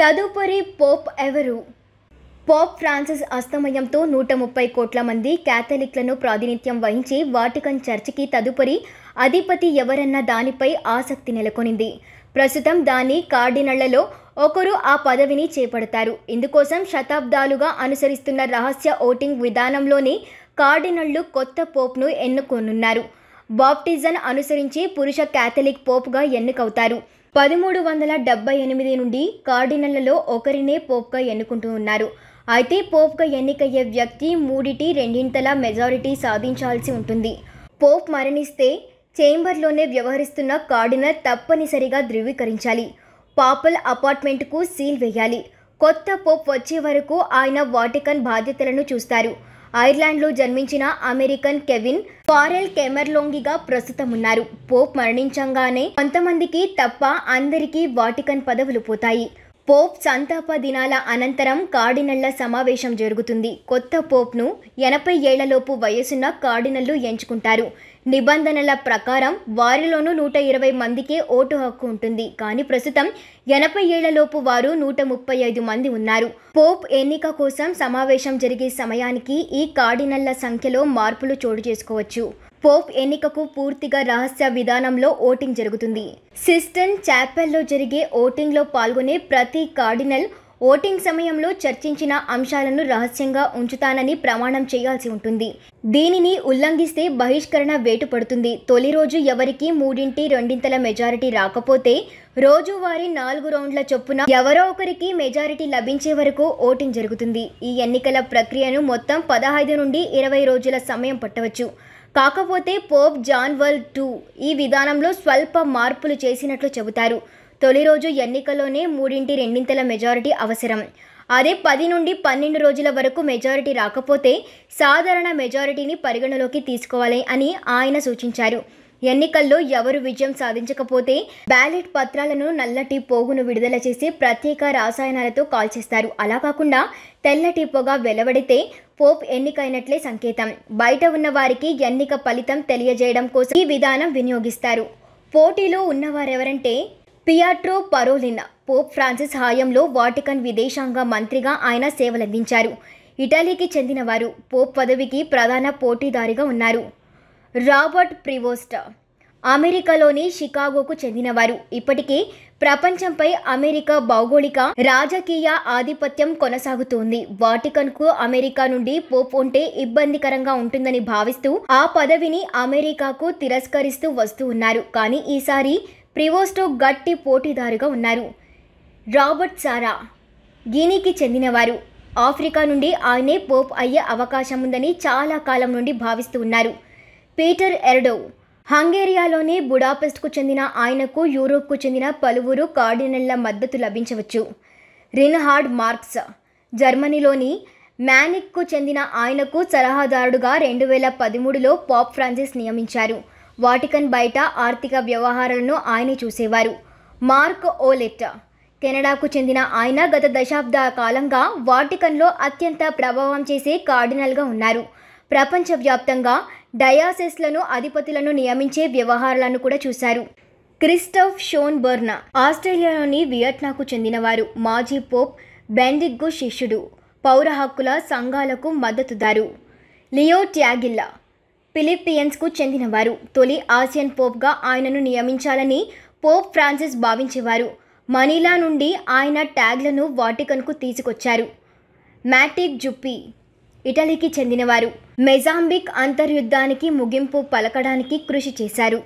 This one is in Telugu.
తదుపరి పోప్ ఎవరు? పోప్ ఫ్రాన్సిస్ అస్తమయంతో 130 కోట్ల మంది క్యాథలిక్లను ప్రాతినిధ్యం వహించి వాటికన్ చర్చికి తదుపరి అధిపతి ఎవరన్న దానిపై ఆసక్తి నెలకొనింది. ప్రస్తుతం దాని కార్డినళ్లలో ఒకరు ఆ పదవిని చేపడతారు. ఇందుకోసం శతాబ్దాలుగా అనుసరిస్తున్న రహస్య ఓటింగ్ విధానంలోనే కార్డినళ్లు కొత్త పోప్ను ఎన్నుకోనున్నారు. బాప్టిజం అనుసరించి పురుష క్యాథలిక్ పోప్గా ఎన్నికవుతారు. 1378 నుండి కార్డినళ్లలో ఒకరినే పోప్గా ఎన్నుకుంటూ ఉన్నారు. అయితే పోప్గా ఎన్నికయ్యే వ్యక్తి రెండింతల మెజారిటీ సాధించాల్సి ఉంటుంది. పోప్ మరణిస్తే చేంబర్లోనే వ్యవహరిస్తున్న కార్డినల్ తప్పనిసరిగా ధృవీకరించాలి. పాపల్ అపార్ట్మెంట్కు సీల్ వేయాలి. కొత్త పోప్ వచ్చే వరకు ఆయన వాటికన్ బాధ్యతలను చూస్తారు. ఐర్లాండ్లో జన్మించిన అమెరికన్ కెవిన్ ఫారెల్ కెమెర్లోంగిగా ప్రస్తుతం ఉన్నారు. పోప్ మరణించంగానే కొంతమందికి తప్ప అందరికీ వాటికన్ పదవులు పోతాయి. పోప్ సంతాప దినాల అనంతరం కార్డినళ్ల సమావేశం జరుగుతుంది. కొత్త పోప్ను 80 ఏళ్లలోపు వయసున్న కార్డినళ్లు ఎంచుకుంటారు. నిబంధనల ప్రకారం వారిలోనూ 120 మందికే ఓటు హక్కు ఉంటుంది. కానీ ప్రస్తుతం 80 ఏళ్లలోపు వారు 135 మంది ఉన్నారు. పోప్ ఎన్నిక కోసం సమావేశం జరిగే సమయానికి ఈ కార్డినళ్ల సంఖ్యలో మార్పులు చోటు చేసుకోవచ్చు. పోప్ ఎన్నికకు పూర్తిగా రహస్య విధానంలో ఓటింగ్ జరుగుతుంది. సిస్టన్ చాపెల్లో జరిగే ఓటింగ్లో పాల్గొనే ప్రతి కార్డినల్ ఓటింగ్ సమయంలో చర్చించిన అంశాలను రహస్యంగా ఉంచుతానని ప్రమాణం చేయాల్సి ఉంటుంది. దీనిని ఉల్లంఘిస్తే బహిష్కరణ వేటు పడుతుంది. తొలి రోజు ఎవరికి రెండింతల మెజారిటీ రాకపోతే రోజువారీ 4 రౌండ్ల చొప్పున ఎవరో ఒకరికి మెజారిటీ లభించే వరకు ఓటింగ్ జరుగుతుంది. ఈ ఎన్నికల ప్రక్రియను మొత్తం 15 నుండి 20 రోజుల సమయం పట్టవచ్చు. కాకపోతే పోప్ జాన్ పాల్ II ఈ విధానంలో స్వల్ప మార్పులు చేసినట్లు చెబుతారు. తొలి రోజు ఎన్నికలోనే రెండింతల మెజారిటీ అవసరం. అదే 10 నుండి 12 రోజుల వరకు మెజారిటీ రాకపోతే సాధారణ మెజారిటీని పరిగణలోకి తీసుకోవాలి అని ఆయన సూచించారు. ఎన్నికల్లో ఎవరు విజయం సాధించకపోతే బ్యాలెట్ పత్రాలను నల్లటి పోగును విడుదల చేసి ప్రత్యేక రసాయనాలతో కాల్చేస్తారు. అలా కాకుండా తెల్లటి పొగ వెలువడితే పోప్ ఎన్నికైనట్లే సంకేతం. బయట ఉన్న వారికి ఎన్నిక ఫలితం తెలియజేయడం కోసం ఈ విధానం వినియోగిస్తారు. పోటీలో ఉన్నవారెవరంటే పియట్రో పరోలిన్. పోప్ ఫ్రాన్సిస్ హయాంలో వాటికన్ విదేశాంగ మంత్రిగా ఆయన సేవలందించారు. ఇటలీకి చెందినవారు. పోప్ పదవికి ప్రధాన పోటీదారిగా ఉన్నారు. రాబర్ట్ ప్రివోస్ట్ అమెరికాలోని షికాగోకు చెందినవారు. ఇప్పటికీ ప్రపంచంపై అమెరికా భౌగోళిక రాజకీయ ఆధిపత్యం కొనసాగుతోంది. వాటికన్కు అమెరికా నుండి పోప్ ఉంటే ఇబ్బందికరంగా ఉంటుందని భావిస్తూ ఆ పదవిని అమెరికాకు తిరస్కరిస్తూ వస్తూ ఉన్నారు. కానీ ఈసారి ప్రివోస్టో గట్టి పోటీదారుగా ఉన్నారు. రాబర్ట్ సారా గినీకి చెందినవారు. ఆఫ్రికా నుండి ఆయనే పోప్ అయ్యే అవకాశం ఉందని చాలా కాలం నుండి భావిస్తూ ఉన్నారు. పీటర్ ఎర్డోవ్ హంగేరియాలోని బుడాపెస్ట్కు చెందిన ఆయనకు యూరోప్కు చెందిన పలువురు కార్డినళ్ల మద్దతు లభించవచ్చు. రిన్హార్డ్ మార్క్స్ జర్మనీలోని మ్యానిక్కు చెందిన ఆయనకు సలహాదారుడుగా 2013లో పోప్ ఫ్రాన్సిస్ నియమించారు. వాటికన్ బయట ఆర్థిక వ్యవహారాలను ఆయనే చూసేవారు. మార్క్ ఓలెట్ కెనడాకు చెందిన ఆయన గత దశాబ్ద కాలంగా వాటికన్లో అత్యంత ప్రభావం చేసే కార్డినల్గా ఉన్నారు. ప్రపంచవ్యాప్తంగా డయాసెస్లను అధిపతులను నియమించే వ్యవహారాలను కూడా చూశారు. క్రిస్టోఫ్ షోన్బర్న్ ఆస్ట్రేలియాలోని వియట్నాంకు చెందినవారు. మాజీ పోప్ బెండిక్కు శిష్యుడు. పౌర హక్కుల సంఘాలకు మద్దతుదారు. లియో ట్యాగిల్ ఫిలిప్పీన్స్కు చెందినవారు. తొలి ఆసియన్ పోప్గా ఆయనను నియమించాలని పోప్ ఫ్రాన్సిస్ భావించేవారు. మనీలా నుండి ఆయన ట్యాగ్లను వాటికన్కు తీసుకొచ్చారు. మ్యాటిక్ జుప్పి ఇటలీకి చెందినవారు. మొజాంబిక్ అంతర్యుద్ధానికి ముగింపు పలకడానికి కృషి చేశారు.